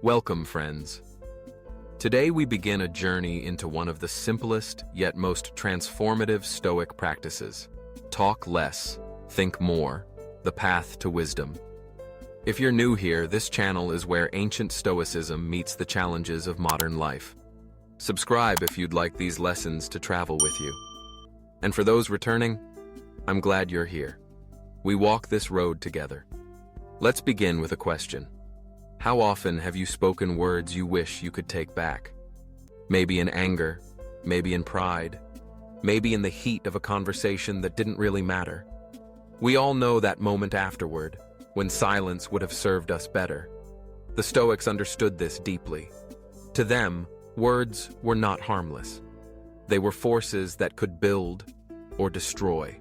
Welcome, friends. Today we begin a journey into one of the simplest yet most transformative Stoic practices. Talk less, think more, the path to wisdom. If you're new here, this channel is where ancient Stoicism meets the challenges of modern life. Subscribe if you'd like these lessons to travel with you. And for those returning, I'm glad you're here. We walk this road together. Let's begin with a question. How often have you spoken words you wish you could take back? Maybe in anger, maybe in pride, maybe in the heat of a conversation that didn't really matter. We all know that moment afterward, when silence would have served us better. The Stoics understood this deeply. To them, words were not harmless. They were forces that could build or destroy.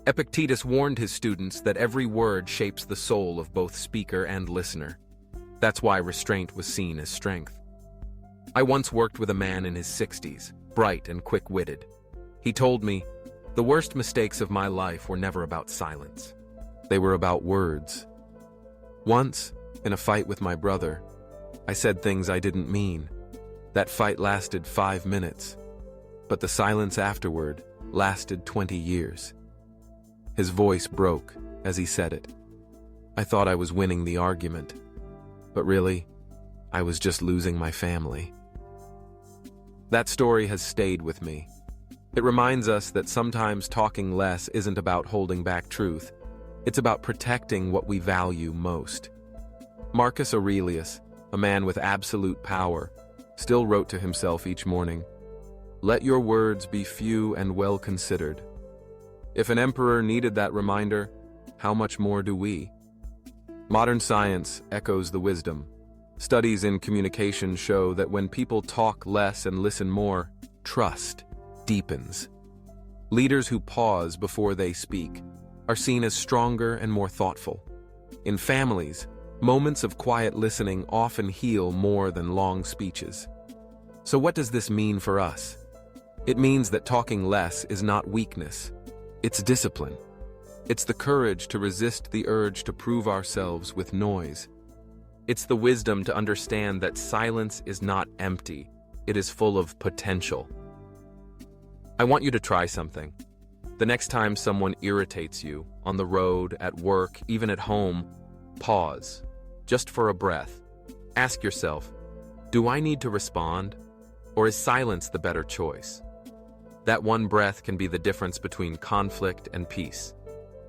Epictetus warned his students that every word shapes the soul of both speaker and listener. That's why restraint was seen as strength. I once worked with a man in his 60s, bright and quick-witted. He told me, "The worst mistakes of my life were never about silence. They were about words." Once, in a fight with my brother, I said things I didn't mean. That fight lasted 5 minutes, but the silence afterward lasted 20 years. His voice broke as he said it. I thought I was winning the argument, but really, I was just losing my family. That story has stayed with me. It reminds us that sometimes talking less isn't about holding back truth. It's about protecting what we value most. Marcus Aurelius, a man with absolute power, still wrote to himself each morning, "Let your words be few and well considered." If an emperor needed that reminder, how much more do we? Modern science echoes the wisdom. Studies in communication show that when people talk less and listen more, trust deepens. Leaders who pause before they speak are seen as stronger and more thoughtful. In families, moments of quiet listening often heal more than long speeches. So what does this mean for us? It means that talking less is not weakness. It's discipline. It's the courage to resist the urge to prove ourselves with noise. It's the wisdom to understand that silence is not empty. It is full of potential. I want you to try something. The next time someone irritates you, on the road, at work, even at home, pause, just for a breath. Ask yourself, do I need to respond, or is silence the better choice? That one breath can be the difference between conflict and peace.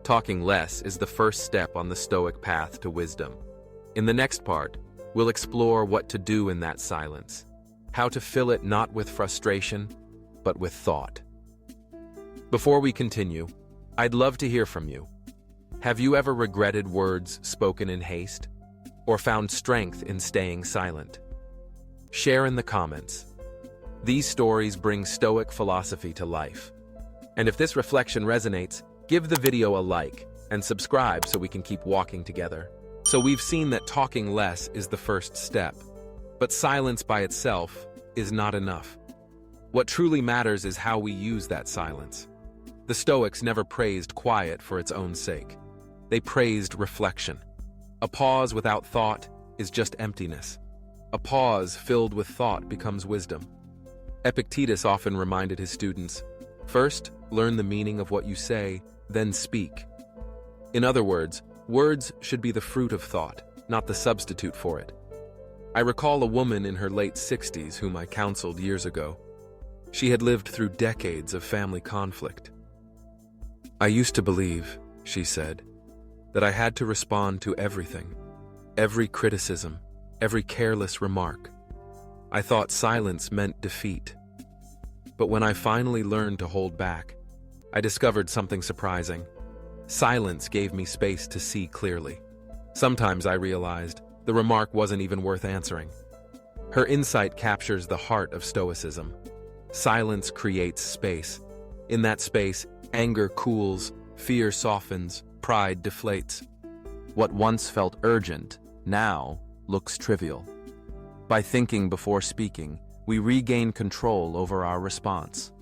Talking less is the first step on the Stoic path to wisdom. In the next part, we'll explore what to do in that silence, how to fill it not with frustration, but with thought. Before we continue, I'd love to hear from you. Have you ever regretted words spoken in haste, or found strength in staying silent? Share in the comments. These stories bring Stoic philosophy to life. And if this reflection resonates, give the video a like and subscribe so we can keep walking together. So we've seen that talking less is the first step, but silence by itself is not enough. What truly matters is how we use that silence. The Stoics never praised quiet for its own sake. They praised reflection. A pause without thought is just emptiness. A pause filled with thought becomes wisdom. Epictetus often reminded his students, first, learn the meaning of what you say, then speak. In other words, words should be the fruit of thought, not the substitute for it. I recall a woman in her late 60s whom I counseled years ago. She had lived through decades of family conflict. I used to believe, she said, that I had to respond to everything, every criticism, every careless remark. I thought silence meant defeat. But when I finally learned to hold back, I discovered something surprising. Silence gave me space to see clearly. Sometimes I realized the remark wasn't even worth answering. Her insight captures the heart of Stoicism. Silence creates space. In that space, anger cools, fear softens, pride deflates. What once felt urgent now looks trivial. By thinking before speaking, we regain control over our response.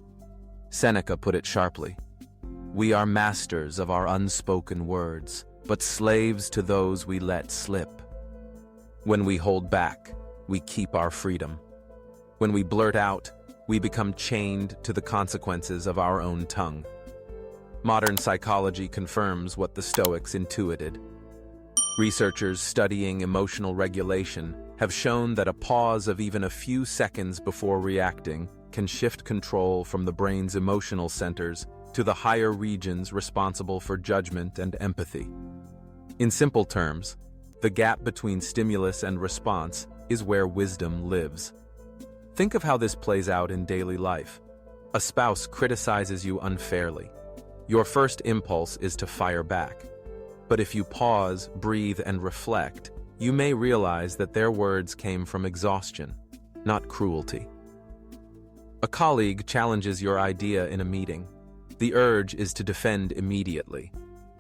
Seneca put it sharply, "We are masters of our unspoken words, but slaves to those we let slip." When we hold back, we keep our freedom. When we blurt out, we become chained to the consequences of our own tongue. Modern psychology confirms what the Stoics intuited. Researchers studying emotional regulation have shown that a pause of even a few seconds before reacting can shift control from the brain's emotional centers to the higher regions responsible for judgment and empathy. In simple terms, the gap between stimulus and response is where wisdom lives. Think of how this plays out in daily life. A spouse criticizes you unfairly. Your first impulse is to fire back. But if you pause, breathe, and reflect, you may realize that their words came from exhaustion, not cruelty. A colleague challenges your idea in a meeting. The urge is to defend immediately.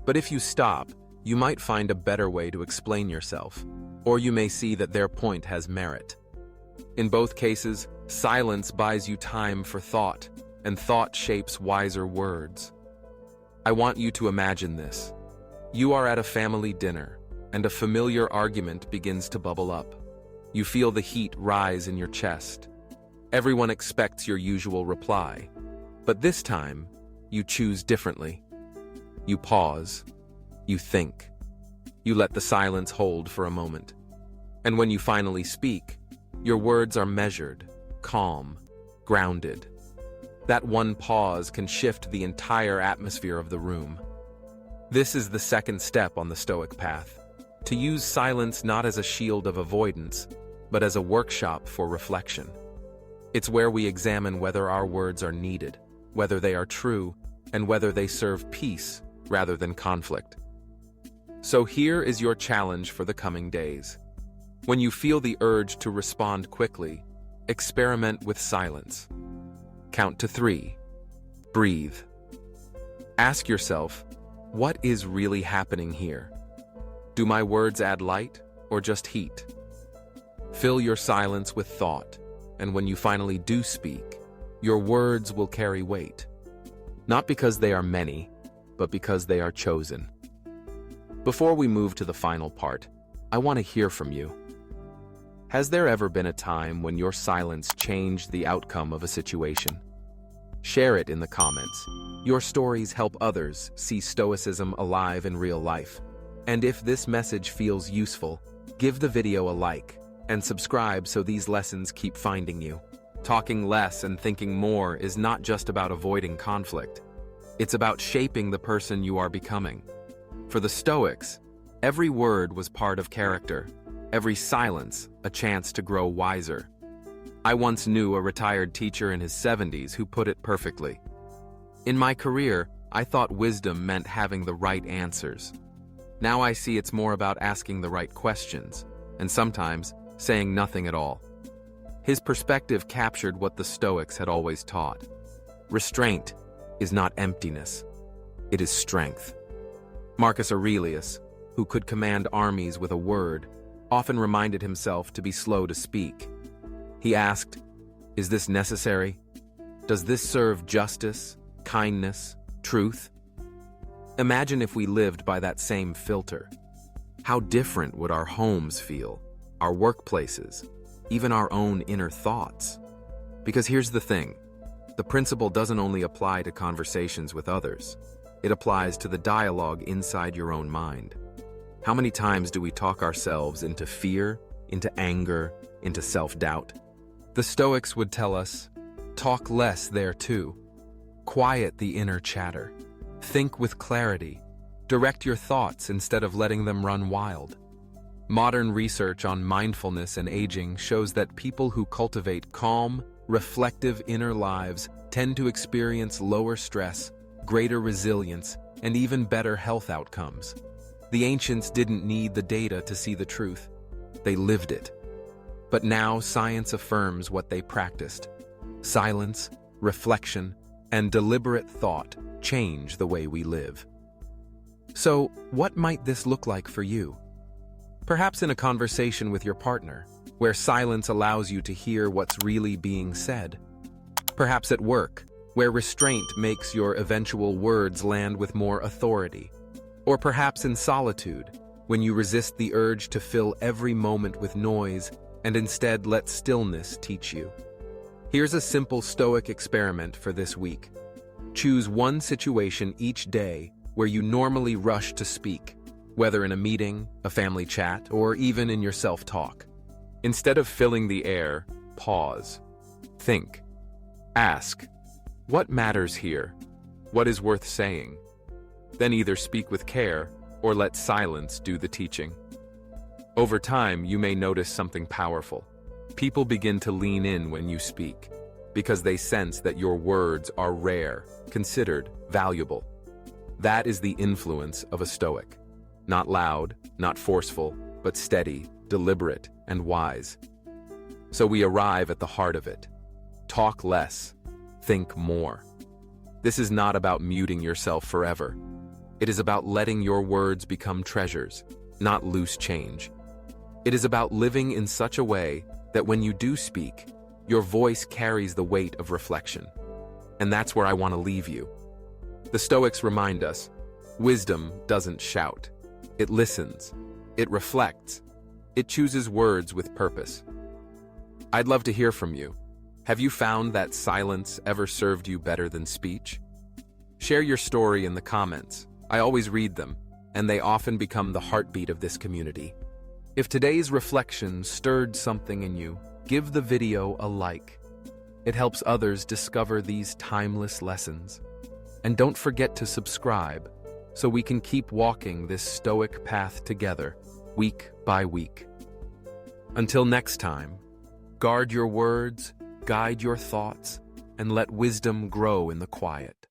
But if you stop, you might find a better way to explain yourself, or you may see that their point has merit. In both cases, silence buys you time for thought, and thought shapes wiser words. I want you to imagine this. You are at a family dinner, and a familiar argument begins to bubble up. You feel the heat rise in your chest. Everyone expects your usual reply, but this time, you choose differently. You pause. You think. You let the silence hold for a moment. And when you finally speak, your words are measured, calm, grounded. That one pause can shift the entire atmosphere of the room. This is the second step on the Stoic path, to use silence not as a shield of avoidance, but as a workshop for reflection. It's where we examine whether our words are needed, whether they are true, and whether they serve peace rather than conflict. So here is your challenge for the coming days. When you feel the urge to respond quickly, experiment with silence. Count to 3. Breathe. Ask yourself, what is really happening here? Do my words add light or just heat? Fill your silence with thought, and when you finally do speak, your words will carry weight. Not because they are many, but because they are chosen. Before we move to the final part, I want to hear from you. Has there ever been a time when your silence changed the outcome of a situation? Share it in the comments. Your stories help others see Stoicism alive in real life. And if this message feels useful, give the video a like and subscribe so these lessons keep finding you. Talking less and thinking more is not just about avoiding conflict. It's about shaping the person you are becoming. For the Stoics, every word was part of character, every silence a chance to grow wiser. I once knew a retired teacher in his 70s who put it perfectly. In my career, I thought wisdom meant having the right answers. Now I see it's more about asking the right questions, and sometimes saying nothing at all. His perspective captured what the Stoics had always taught. Restraint is not emptiness, it is strength. Marcus Aurelius, who could command armies with a word, often reminded himself to be slow to speak. He asked, "Is this necessary? Does this serve justice, kindness, truth?" Imagine if we lived by that same filter. How different would our homes feel, our workplaces, even our own inner thoughts? Because here's the thing, the principle doesn't only apply to conversations with others, it applies to the dialogue inside your own mind. How many times do we talk ourselves into fear, into anger, into self-doubt? The Stoics would tell us, talk less there too. Quiet the inner chatter. Think with clarity. Direct your thoughts instead of letting them run wild. Modern research on mindfulness and aging shows that people who cultivate calm, reflective inner lives tend to experience lower stress, greater resilience, and even better health outcomes. The ancients didn't need the data to see the truth. They lived it. But now science affirms what they practiced. Silence, reflection, and deliberate thought change the way we live. So, what might this look like for you? Perhaps in a conversation with your partner, where silence allows you to hear what's really being said. Perhaps at work, where restraint makes your eventual words land with more authority. Or perhaps in solitude, when you resist the urge to fill every moment with noise and instead let stillness teach you. Here's a simple Stoic experiment for this week. Choose one situation each day where you normally rush to speak, whether in a meeting, a family chat, or even in your self-talk. Instead of filling the air, pause. Think. Ask, what matters here? What is worth saying? Then either speak with care or let silence do the teaching. Over time, you may notice something powerful. People begin to lean in when you speak, because they sense that your words are rare, considered valuable. That is the influence of a Stoic. Not loud, not forceful, but steady, deliberate, and wise. So we arrive at the heart of it. Talk less, think more. This is not about muting yourself forever. It is about letting your words become treasures, not loose change. It is about living in such a way that when you do speak, your voice carries the weight of reflection. And that's where I want to leave you. The Stoics remind us, wisdom doesn't shout. It listens. It reflects. It chooses words with purpose. I'd love to hear from you. Have you found that silence ever served you better than speech? Share your story in the comments. I always read them, and they often become the heartbeat of this community. If today's reflection stirred something in you, give the video a like. It helps others discover these timeless lessons. And don't forget to subscribe so we can keep walking this Stoic path together, week by week. Until next time, guard your words, guide your thoughts, and let wisdom grow in the quiet.